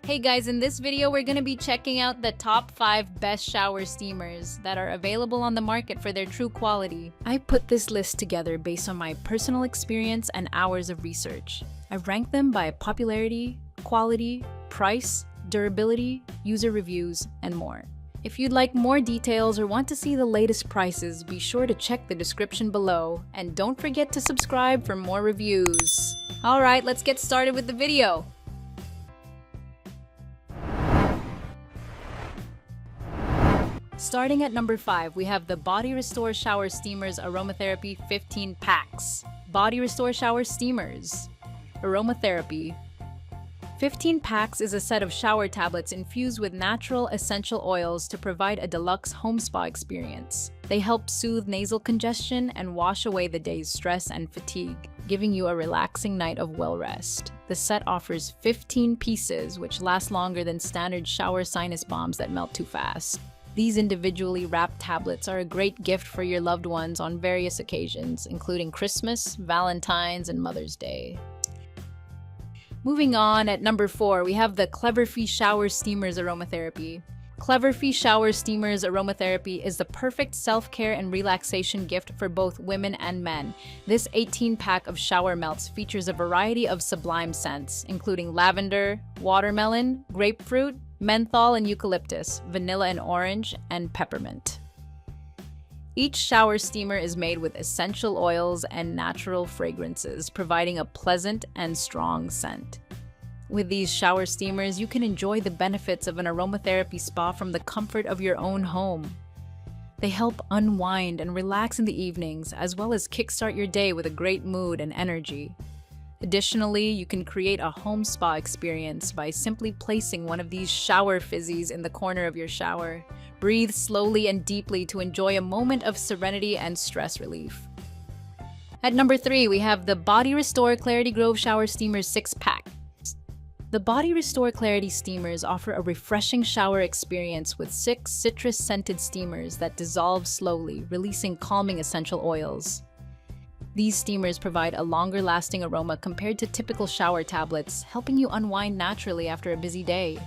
Hey guys, in this video we're going to be checking out the top 5 best shower steamers that are available on the market for their true quality. I put this list together based on my personal experience and hours of research. I ranked them by popularity, quality, price, durability, user reviews, and more. If you'd like more details or want to see the latest prices, be sure to check the description below, and don't forget to subscribe for more reviews. Alright, let's get started with the video. Starting at number 5, we have the Body Restore Shower Steamers Aromatherapy 15 Packs. Body Restore Shower Steamers Aromatherapy 15 packs is a set of shower tablets infused with natural essential oils to provide a deluxe home spa experience. They help soothe nasal congestion and wash away the day's stress and fatigue, giving you a relaxing night of well rest. The set offers 15 pieces, which last longer than standard shower sinus bombs that melt too fast. These individually wrapped tablets are a great gift for your loved ones on various occasions, including Christmas, Valentine's, and Mother's Day. Moving on, at number 4, we have the Cleverfy Shower Steamers Aromatherapy. Cleverfy Shower Steamers Aromatherapy is the perfect self-care and relaxation gift for both women and men. This 18-pack of shower melts features a variety of sublime scents, including lavender, watermelon, grapefruit, menthol and eucalyptus, vanilla and orange, and peppermint. Each shower steamer is made with essential oils and natural fragrances, providing a pleasant and strong scent. With these shower steamers, you can enjoy the benefits of an aromatherapy spa from the comfort of your own home. They help unwind and relax in the evenings, as well as kickstart your day with a great mood and energy. Additionally, you can create a home spa experience by simply placing one of these shower fizzies in the corner of your shower. Breathe slowly and deeply to enjoy a moment of serenity and stress relief. At number 3, we have the Body Restore Clarity Grove Shower Steamers 6-pack. The Body Restore Clarity Steamers offer a refreshing shower experience with 6 citrus-scented steamers that dissolve slowly, releasing calming essential oils. These steamers provide a longer-lasting aroma compared to typical shower tablets, helping you unwind naturally after a busy day.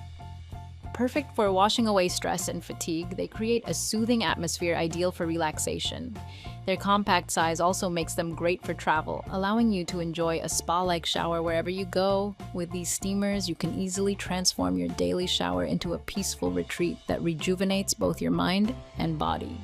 Perfect for washing away stress and fatigue, they create a soothing atmosphere ideal for relaxation. Their compact size also makes them great for travel, allowing you to enjoy a spa-like shower wherever you go. With these steamers, you can easily transform your daily shower into a peaceful retreat that rejuvenates both your mind and body.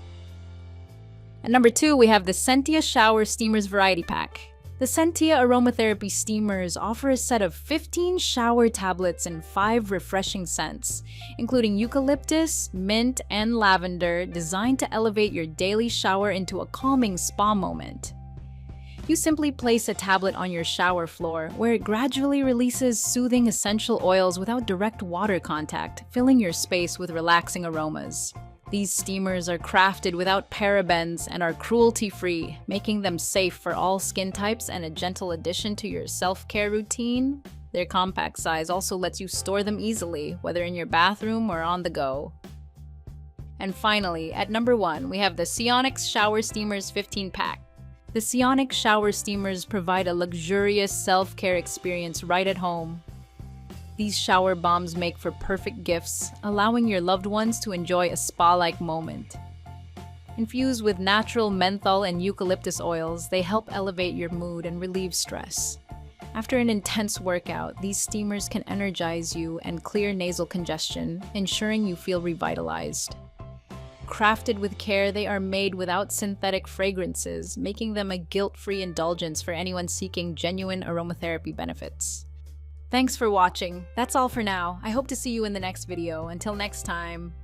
At number 2, we have the Sentea Shower Steamers Variety Pack. The Sentea Aromatherapy Steamers offer a set of 15 shower tablets and 5 refreshing scents, including eucalyptus, mint, and lavender, designed to elevate your daily shower into a calming spa moment. You simply place a tablet on your shower floor, where it gradually releases soothing essential oils without direct water contact, filling your space with relaxing aromas. These steamers are crafted without parabens and are cruelty-free, making them safe for all skin types and a gentle addition to your self-care routine. Their compact size also lets you store them easily, whether in your bathroom or on the go. And finally, at number 1, we have the SEONNIX Shower Steamers 15-pack. The SEONNIX Shower Steamers provide a luxurious self-care experience right at home. These shower bombs make for perfect gifts, allowing your loved ones to enjoy a spa-like moment. Infused with natural menthol and eucalyptus oils, they help elevate your mood and relieve stress. After an intense workout, these steamers can energize you and clear nasal congestion, ensuring you feel revitalized. Crafted with care, they are made without synthetic fragrances, making them a guilt-free indulgence for anyone seeking genuine aromatherapy benefits. Thanks for watching. That's all for now. I hope to see you in the next video. Until next time.